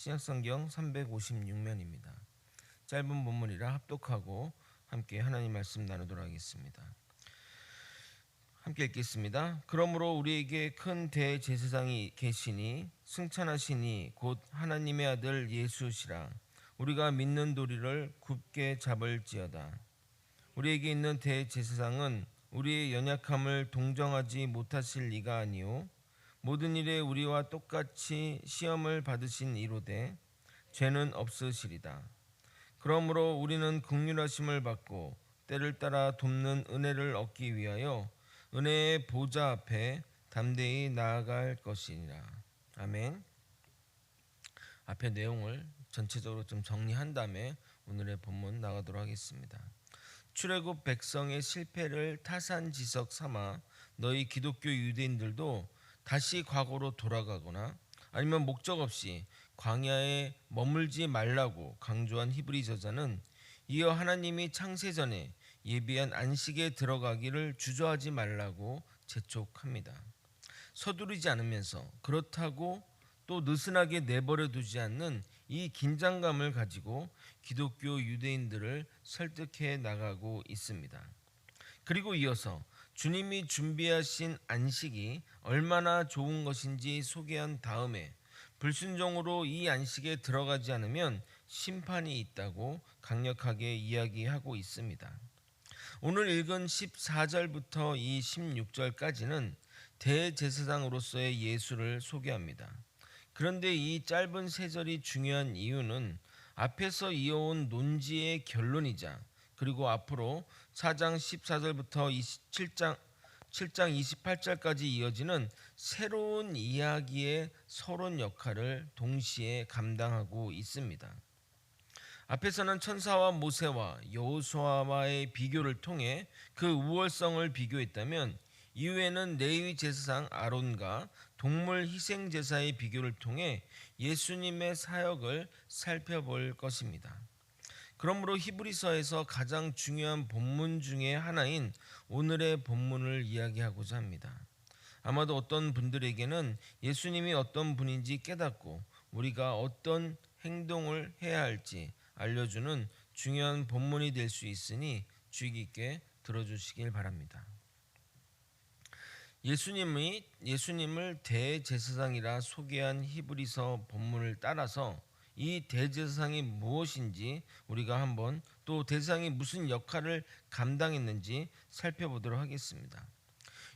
신약성경 356면입니다. 짧은 본문이라 합독하고 함께 하나님 말씀 나누도록 하겠습니다. 함께 읽겠습니다. 그러므로 우리에게 큰 대제사장이 계시니 승천하시니 곧 하나님의 아들 예수시라. 우리가 믿는 도리를 굳게 잡을지어다. 우리에게 있는 대제사장은 우리의 연약함을 동정하지 못하실 리가 아니요 모든 일에 우리와 똑같이 시험을 받으신 이로되 죄는 없으시리다. 그러므로 우리는 긍휼하심을 받고 때를 따라 돕는 은혜를 얻기 위하여 은혜의 보좌 앞에 담대히 나아갈 것이니라. 아멘. 앞에 내용을 전체적으로 좀 정리한 다음에 오늘의 본문 나가도록 하겠습니다. 출애굽 백성의 실패를 타산지석 삼아 너희 기독교 유대인들도 다시 과거로 돌아가거나 아니면 목적 없이 광야에 머물지 말라고 강조한 히브리 저자는 이어 하나님이 창세전에 예비한 안식에 들어가기를 주저하지 말라고 재촉합니다. 서두르지 않으면서 그렇다고 또 느슨하게 내버려 두지 않는 이 긴장감을 가지고 기독교 유대인들을 설득해 나가고 있습니다. 그리고 이어서 주님이 준비하신 안식이 얼마나 좋은 것인지 소개한 다음에 불순종으로 이 안식에 들어가지 않으면 심판이 있다고 강력하게 이야기하고 있습니다. 오늘 읽은 14절부터 이 16절까지는 대제사장으로서의 예수를 소개합니다. 그런데 이 짧은 세 절이 중요한 이유는 앞에서 이어온 논지의 결론이자 그리고 앞으로 4장 14절부터 7장 28절까지 이어지는 새로운 이야기의 서론 역할을 동시에 감당하고 있습니다. 앞에서는 천사와 모세와 여호수아와의 비교를 통해 그 우월성을 비교했다면 이후에는 레위 제사장 아론과 동물 희생 제사의 비교를 통해 예수님의 사역을 살펴볼 것입니다. 그러므로 히브리서에서 가장 중요한 본문 중에 하나인 오늘의 본문을 이야기하고자 합니다. 아마도 어떤 분들에게는 예수님이 어떤 분인지 깨닫고 우리가 어떤 행동을 해야 할지 알려주는 중요한 본문이 될 수 있으니 주의 깊게 들어주시길 바랍니다. 예수님을 대제사장이라 소개한 히브리서 본문을 따라서 이 대제사장이 무엇인지 우리가 한번 또 대제사장이 무슨 역할을 감당했는지 살펴보도록 하겠습니다.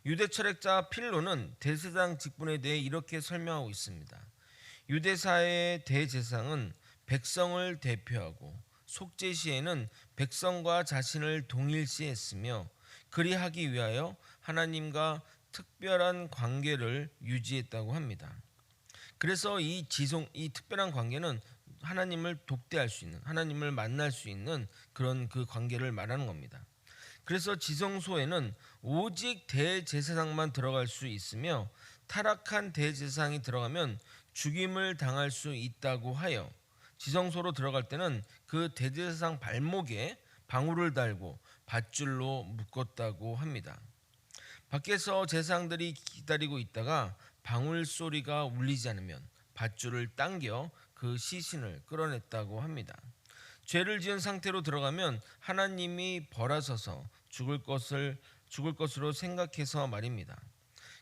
유대 철학자 필로는 대제사장 직분에 대해 이렇게 설명하고 있습니다. 유대사의 대제사장은 백성을 대표하고 속죄 시에는 백성과 자신을 동일시했으며 그리하기 위하여 하나님과 특별한 관계를 유지했다고 합니다. 그래서 이 특별한 관계는 하나님을 독대할 수 있는, 하나님을 만날 수 있는 그런 그 관계를 말하는 겁니다. 그래서 지성소에는 오직 대제사장만 들어갈 수 있으며 타락한 대제사장이 들어가면 죽임을 당할 수 있다고 하여 지성소로 들어갈 때는 그 대제사장 발목에 방울을 달고 밧줄로 묶었다고 합니다. 밖에서 제사장들이 기다리고 있다가 방울 소리가 울리지 않으면 밧줄을 당겨 그 시신을 끌어냈다고 합니다. 죄를 지은 상태로 들어가면 하나님이 벌하셔서 죽을 것으로 생각해서 말입니다.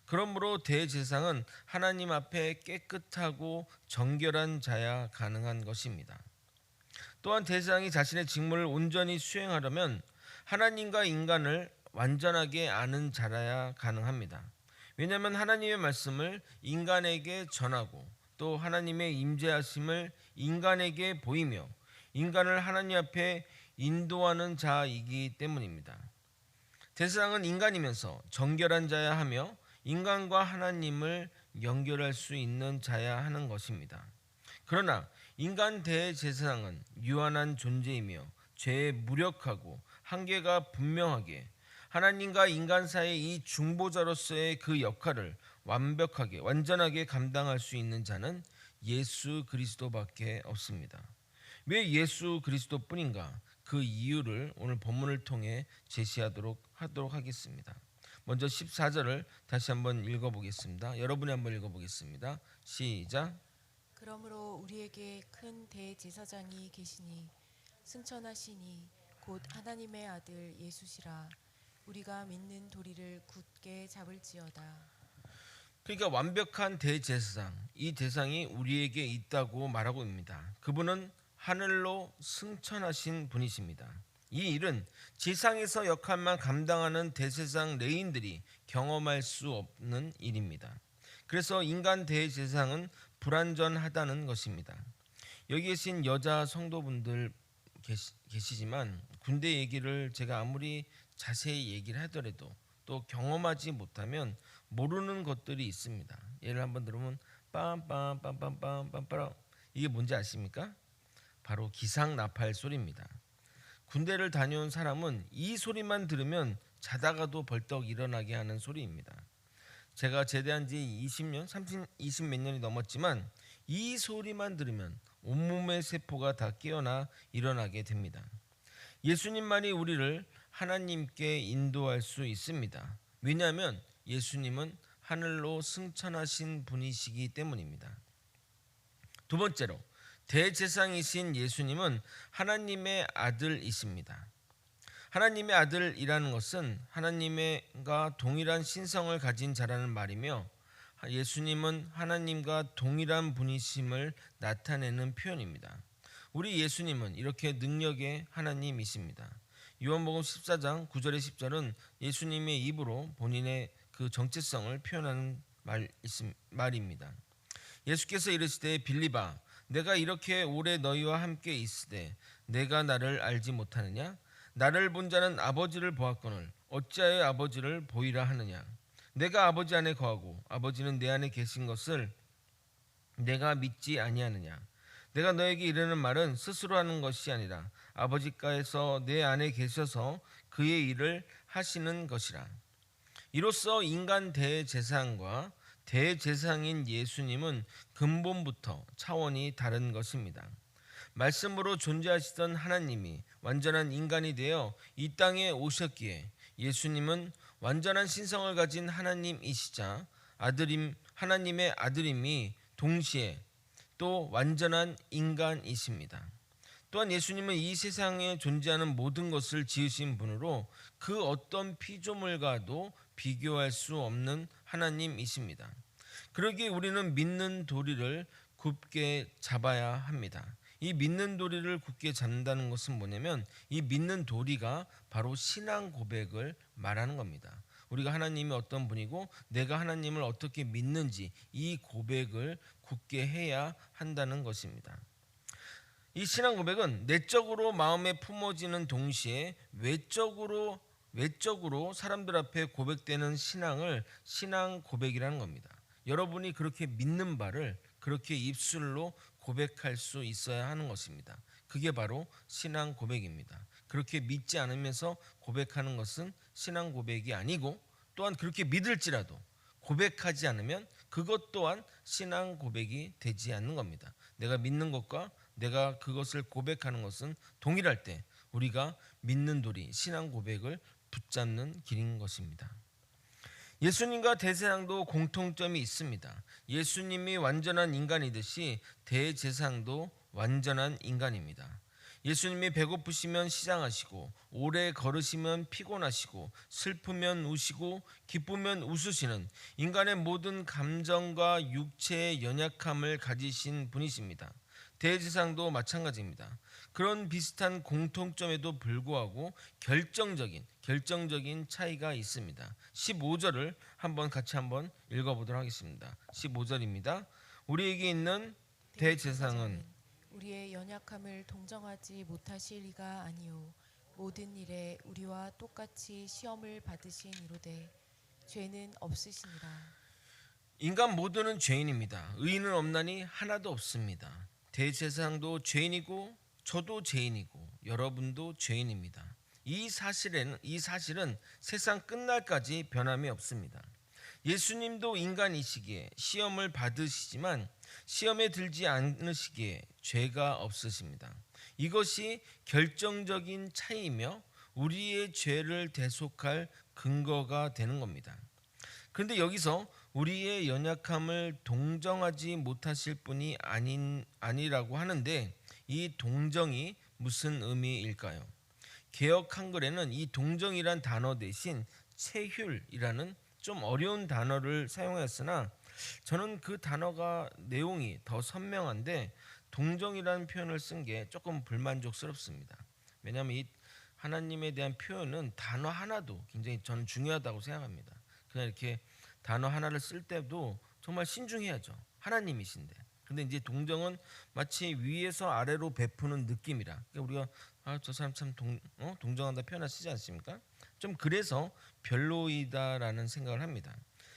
그러므로 대제사장은 하나님 앞에 깨끗하고 정결한 자야 가능한 것입니다. 또한 대제사장이 자신의 직무를 온전히 수행하려면 하나님과 인간을 완전하게 아는 자라야 가능합니다. 왜냐하면 하나님의 말씀을 인간에게 전하고 또 하나님의 임재하심을 인간에게 보이며 인간을 하나님 앞에 인도하는 자이기 때문입니다. 대제사장은 인간이면서 정결한 자야 하며 인간과 하나님을 연결할 수 있는 자야 하는 것입니다. 그러나 인간 대제사장은 유한한 존재이며 죄에 무력하고 한계가 분명하게 하나님과 인간 사이의 이 중보자로서의 그 역할을 완전하게 감당할 수 있는 자는 예수 그리스도밖에 없습니다. 왜 예수 그리스도뿐인가? 그 이유를 오늘 본문을 통해 제시하도록 하겠습니다. 먼저 14절을 다시 한번 읽어보겠습니다. 여러분이 한번 읽어보겠습니다. 시작. 그러므로 우리에게 큰 대제사장이 계시니 승천하시니 곧 하나님의 아들 예수시라. 우리가 믿는 도리를 굳게 잡을지어다. 그러니까 완벽한 대제사장, 이 대상이 우리에게 있다고 말하고 있습니다. 그분은 하늘로 승천하신 분이십니다. 이 일은 지상에서 역할만 감당하는 대제사장 레인들이 경험할 수 없는 일입니다. 그래서 인간 대제사장은 불완전하다는 것입니다. 여기 계신 여자 성도분들 계시지만 군대 얘기를 제가 아무리 자세히 얘기를 하더라도 또 경험하지 못하면 모르는 것들이 있습니다. 예를 한번 들으면 빰빰빰빰빰빰빰, 이게 뭔지 아십니까? 바로 기상나팔 소리입니다. 군대를 다녀온 사람은 이 소리만 들으면 자다가도 벌떡 일어나게 하는 소리입니다. 제가 제대한 지 20년, 20 몇 년이 넘었지만 이 소리만 들으면 온몸의 세포가 다 깨어나 일어나게 됩니다. 예수님만이 우리를 하나님께 인도할 수 있습니다. 왜냐하면 예수님은 하늘로 승천하신 분이시기 때문입니다. 두 번째로, 대제사장이신 예수님은 하나님의 아들이십니다. 하나님의 아들이라는 것은 하나님과 동일한 신성을 가진 자라는 말이며, 예수님은 하나님과 동일한 분이심을 나타내는 표현입니다. 우리 예수님은 이렇게 능력의 하나님이십니다. 요한복음 14장 9절에 10절은 예수님의 입으로 본인의 그 정체성을 표현하는 말입니다. 예수께서 이르시되 빌립아, 내가 이렇게 오래 너희와 함께 있으되 내가 나를 알지 못하느냐? 나를 본 자는 아버지를 보았거늘 어찌하여 아버지를 보이라 하느냐? 내가 아버지 안에 거하고 아버지는 내 안에 계신 것을 내가 믿지 아니하느냐? 내가 너에게 이르는 말은 스스로 하는 것이 아니라 아버지께서 내 안에 계셔서 그의 일을 하시는 것이라. 이로써 인간 대제사장과 대제사장인 예수님은 근본부터 차원이 다른 것입니다. 말씀으로 존재하시던 하나님이 완전한 인간이 되어 이 땅에 오셨기에 예수님은 완전한 신성을 가진 하나님이시자 하나님의 아들임이 동시에 또 완전한 인간이십니다. 또한 예수님은 이 세상에 존재하는 모든 것을 지으신 분으로 그 어떤 피조물과도 비교할 수 없는 하나님이십니다. 그러기에 우리는 믿는 도리를 굳게 잡아야 합니다. 이 믿는 도리를 굳게 잡는다는 것은 뭐냐면 이 믿는 도리가 바로 신앙 고백을 말하는 겁니다. 우리가 하나님이 어떤 분이고 내가 하나님을 어떻게 믿는지 이 고백을 굳게 해야 한다는 것입니다. 이 신앙 고백은 내적으로 마음에 품어지는 동시에 외적으로 사람들 앞에 고백되는 신앙을 신앙 고백이라는 겁니다. 여러분이 그렇게 믿는 바를 그렇게 입술로 고백할 수 있어야 하는 것입니다. 그게 바로 신앙 고백입니다. 그렇게 믿지 않으면서 고백하는 것은 신앙 고백이 아니고, 또한 그렇게 믿을지라도 고백하지 않으면 그것 또한 신앙 고백이 되지 않는 겁니다. 내가 믿는 것과 내가 그것을 고백하는 것은 동일할 때 우리가 믿는 도리, 신앙 고백을 붙잡는 길인 것입니다. 예수님과 대제사장도 공통점이 있습니다. 예수님이 완전한 인간이듯이 대제사장도 완전한 인간입니다. 예수님이 배고프시면 시장하시고 오래 걸으시면 피곤하시고 슬프면 우시고 기쁘면 웃으시는 인간의 모든 감정과 육체의 연약함을 가지신 분이십니다. 대제사장도 마찬가지입니다. 그런 비슷한 공통점에도 불구하고 결정적인 차이가 있습니다. 15절을 같이 한번 읽어보도록 하겠습니다. 15절입니다. 우리에게 있는 대제사장은 우리의 연약함을 동정하지 못하실 리가 아니요 모든 일에 우리와 똑같이 시험을 받으신 이로되 죄는 없으시니라. 인간 모두는 죄인입니다. 의인은 없나니 하나도 없습니다. 대제사장도 죄인이고 저도 죄인이고 여러분도 죄인입니다. 이 사실은 세상 끝날까지 변함이 없습니다. 예수님도 인간이시기에 시험을 받으시지만 시험에 들지 않으시기에 죄가 없으십니다. 이것이 결정적인 차이이며 우리의 죄를 대속할 근거가 되는 겁니다. 그런데 여기서 우리의 연약함을 동정하지 못하실 분이 아니라고 하는데 이 동정이 무슨 의미일까요? 개역 한글에는 이 동정이란 단어 대신 체휼이라는 좀 어려운 단어를 사용했으나 저는 그 단어가 내용이 더 선명한데 동정이라는 표현을 쓴 게 조금 불만족스럽습니다. 왜냐하면 이 하나님에 대한 표현은 단어 하나도 굉장히 저는 중요하다고 생각합니다. 그냥 이렇게 단어 하나를 쓸 때도 정말 신중해야죠. 하나님이신데. 근데 이제 동정은 마치 위에서 아래로 베푸는 느낌이라. 그러니까 우리가 저 사람 참 동정한다 표현하시지 않습니까? 좀 그래서 별로이다라는 생각을 합니다.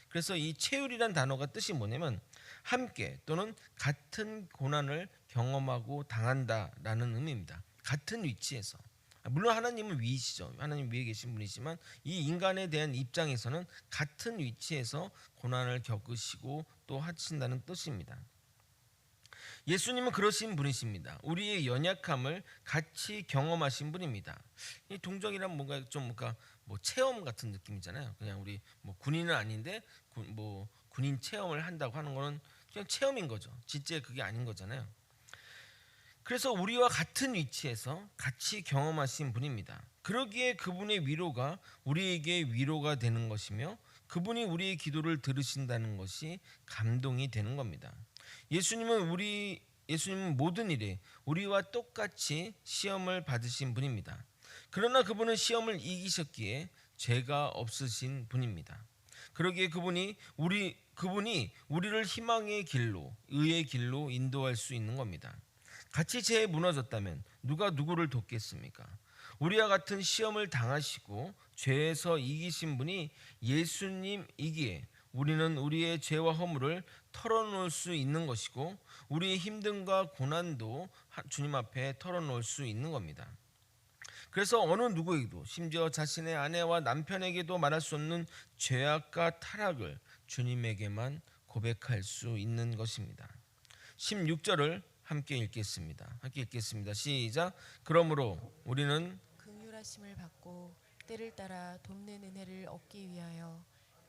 그래서 이 체휼이란 단어가 뜻이 뭐냐면 함께 또는 같은 고난을 경험하고 당한다라는 의미입니다. 같은 위치에서. 물론 하나님은 위이시죠. 하나님 위에 계신 분이지만 이 인간에 대한 입장에서는 같은 위치에서 고난을 겪으시고 또 하신다는 뜻입니다. 예수님은 그러신 분이십니다. 우리의 연약함을 같이 경험하신 분입니다. 이 동정이란 뭔가 뭐 체험 같은 느낌이잖아요. 그냥 우리 뭐 군인은 아닌데 군인 체험을 한다고 하는 거는 그냥 체험인 거죠. 진짜 그게 아닌 거잖아요. 그래서 우리와 같은 위치에서 같이 경험하신 분입니다. 그러기에 그분의 위로가 우리에게 위로가 되는 것이며 그분이 우리의 기도를 들으신다는 것이 감동이 되는 겁니다. 예수님은 모든 일에 우리와 똑같이 시험을 받으신 분입니다. 그러나 그분은 시험을 이기셨기에 죄가 없으신 분입니다. 그러기에 그분이 우리를 희망의 길로, 의의 길로 인도할 수 있는 겁니다. 같이 죄에 무너졌다면 누가 누구를 돕겠습니까? 우리와 같은 시험을 당하시고 죄에서 이기신 분이 예수님이기에 우리는 우리의 죄와 허물을 털어놓을 수 있는 것이고 우리의 힘듦과 고난도 주님 앞에 털어놓을 수 있는 겁니다. 그래서 어느 누구에게도 심지어 자신의 아내와 남편에게도 말할 수 없는 죄악과 타락을 주님에게만 고백할 수 있는 것입니다. 16절을 함께 읽겠습니다. 시작. 그러므로 우리는 긍휼하심을 받고 때를 따라 돕는 은혜를 얻기 위하여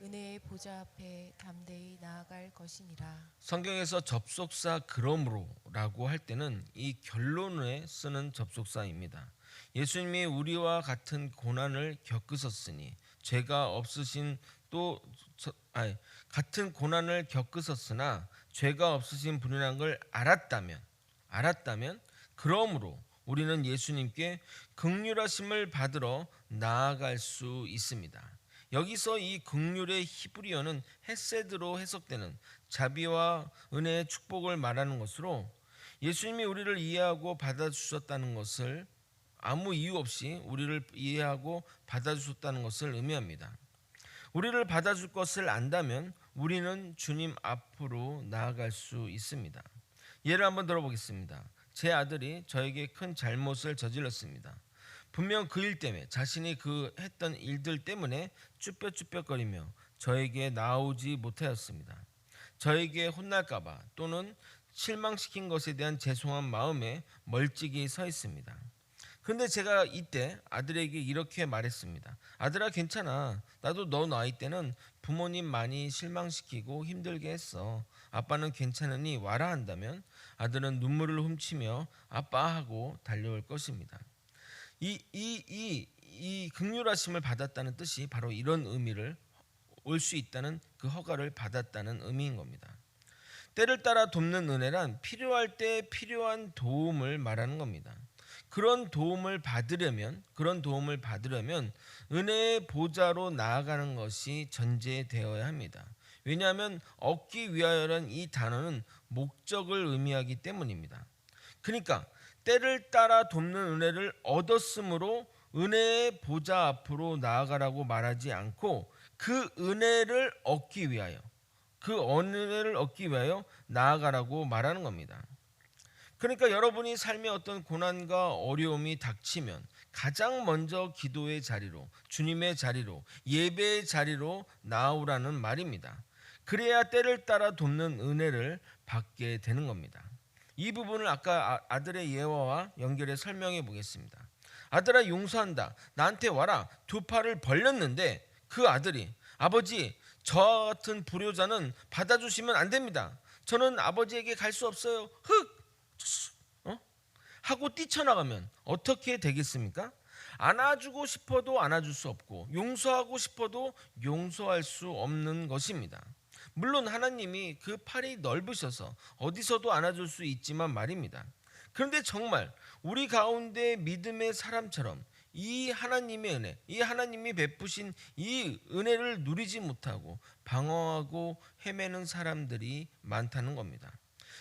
은혜의 보좌 앞에 담대히 나아갈 것이니라. 성경에서 접속사 그러므로라고 할 때는 이 결론에 쓰는 접속사입니다. 예수님이 우리와 같은 고난을 겪으셨으니 죄가 없으신 같은 고난을 겪으셨으나 죄가 없으신 분이라는 걸 알았다면 그러므로 우리는 예수님께 긍휼하심을 받으러 나아갈 수 있습니다. 여기서 이 긍휼의 히브리어는 헤세드로 해석되는 자비와 은혜의 축복을 말하는 것으로 예수님이 우리를 이해하고 받아주셨다는 것을 아무 이유 없이 우리를 이해하고 받아주셨다는 것을 의미합니다. 우리를 받아줄 것을 안다면 우리는 주님 앞으로 나아갈 수 있습니다. 예를 한번 들어보겠습니다. 제 아들이 저에게 큰 잘못을 저질렀습니다. 분명 그 일 때문에 자신이 했던 일들 때문에 쭈뼛쭈뼛거리며 저에게 나오지 못하였습니다. 저에게 혼날까봐 또는 실망시킨 것에 대한 죄송한 마음에 멀찍이 서 있습니다. 그런데 제가 이때 아들에게 이렇게 말했습니다. 아들아, 괜찮아. 나도 너 나이 때는 부모님 많이 실망시키고 힘들게 했어. 아빠는 괜찮으니 와라 한다면 아들은 눈물을 훔치며 아빠 하고 달려올 것입니다. 이 긍휼하심을 받았다는 뜻이 바로 이런 의미를 올 수 있다는 그 허가를 받았다는 의미인 겁니다. 때를 따라 돕는 은혜란 필요할 때 필요한 도움을 말하는 겁니다. 그런 도움을 받으려면 은혜의 보좌로 나아가는 것이 전제되어야 합니다. 왜냐하면 얻기 위하여라는 이 단어는 목적을 의미하기 때문입니다. 그러니까 때를 따라 돕는 은혜를 얻었으므로 은혜의 보좌 앞으로 나아가라고 말하지 않고 그 은혜를 얻기 위하여 나아가라고 말하는 겁니다. 그러니까 여러분이 삶의 어떤 고난과 어려움이 닥치면 가장 먼저 기도의 자리로, 주님의 자리로, 예배의 자리로 나오라는 말입니다. 그래야 때를 따라 돕는 은혜를 받게 되는 겁니다. 이 부분을 아까 아들의 예화와 연결해 설명해 보겠습니다. 아들아, 용서한다. 나한테 와라. 두 팔을 벌렸는데 그 아들이 아버지, 저와 같은 불효자는 받아주시면 안 됩니다. 저는 아버지에게 갈 수 없어요. 하고 뛰쳐나가면 어떻게 되겠습니까? 안아주고 싶어도 안아줄 수 없고 용서하고 싶어도 용서할 수 없는 것입니다. 물론 하나님이 그 팔이 넓으셔서 어디서도 안아줄 수 있지만 말입니다. 그런데 정말 우리 가운데 믿음의 사람처럼 이 하나님의 은혜, 이 하나님이 베푸신 이 은혜를 누리지 못하고 방황하고 헤매는 사람들이 많다는 겁니다.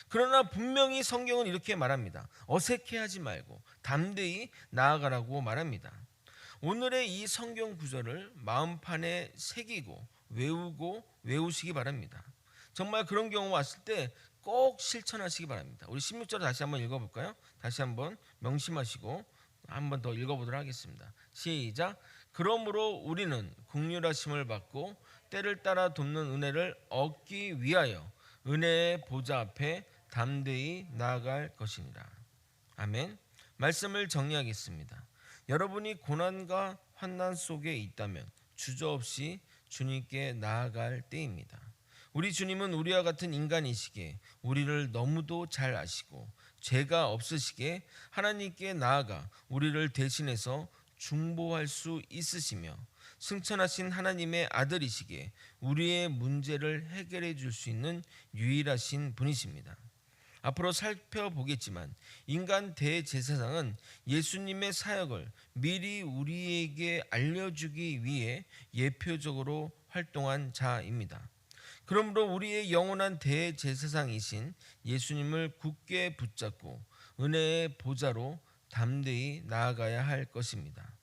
그러나 분명히 성경은 이렇게 말합니다. 어색해하지 말고 담대히 나아가라고 말합니다. 오늘의 이 성경 구절을 마음판에 새기고 외우시기 바랍니다. 정말 그런 경우 왔을 때 꼭 실천하시기 바랍니다. 우리 16절 다시 한번 읽어볼까요? 다시 한번 명심하시고 한번 더 읽어보도록 하겠습니다. 시작. 그러므로 우리는 긍휼하심을 받고 때를 따라 돕는 은혜를 얻기 위하여 은혜의 보좌 앞에 담대히 나아갈 것이니라. 아멘. 말씀을 정리하겠습니다. 여러분이 고난과 환난 속에 있다면 주저없이 주님께 나아갈 때입니다. 우리 주님은 우리와 같은 인간이시기에 우리를 너무도 잘 아시고 죄가 없으시기에 하나님께 나아가 우리를 대신해서 중보할 수 있으시며 승천하신 하나님의 아들이시기에 우리의 문제를 해결해 줄 수 있는 유일하신 분이십니다. 앞으로 살펴보겠지만 인간 대제사장은 예수님의 사역을 미리 우리에게 알려주기 위해 예표적으로 활동한 자입니다. 그러므로 우리의 영원한 대제사장이신 예수님을 굳게 붙잡고 은혜의 보좌로 담대히 나아가야 할 것입니다.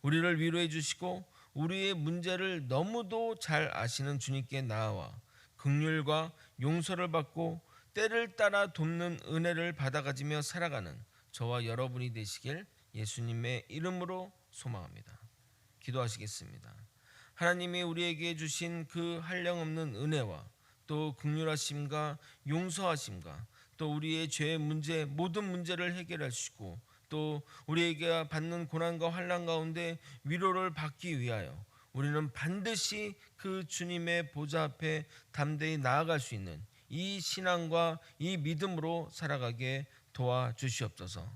우리를 위로해 주시고 우리의 문제를 너무도 잘 아시는 주님께 나아와 긍휼과 용서를 받고 때를 따라 돕는 은혜를 받아가지며 살아가는 저와 여러분이 되시길 예수님의 이름으로 소망합니다. 기도하시겠습니다. 하나님이 우리에게 주신 그 한량없는 은혜와 또 긍휼하심과 용서하심과 또 우리의 죄의 문제 모든 문제를 해결하시고 또 우리에게 받는 고난과 환난 가운데 위로를 받기 위하여 우리는 반드시 그 주님의 보좌 앞에 담대히 나아갈 수 있는 이 신앙과 이 믿음으로 살아가게 도와주시옵소서.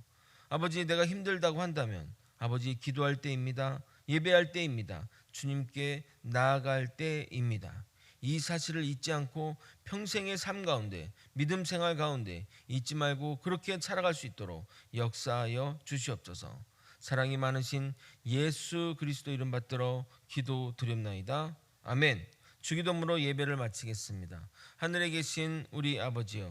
아버지, 내가 힘들다고 한다면 아버지, 기도할 때입니다. 예배할 때입니다. 주님께 나아갈 때입니다. 이 사실을 잊지 않고 평생의 삶 가운데 믿음 생활 가운데 잊지 말고 그렇게 살아갈 수 있도록 역사하여 주시옵소서. 사랑이 많으신 예수 그리스도 이름 받들어 기도드립나이다. 아멘. 주기도문으로 예배를 마치겠습니다. 하늘에 계신 우리 아버지여,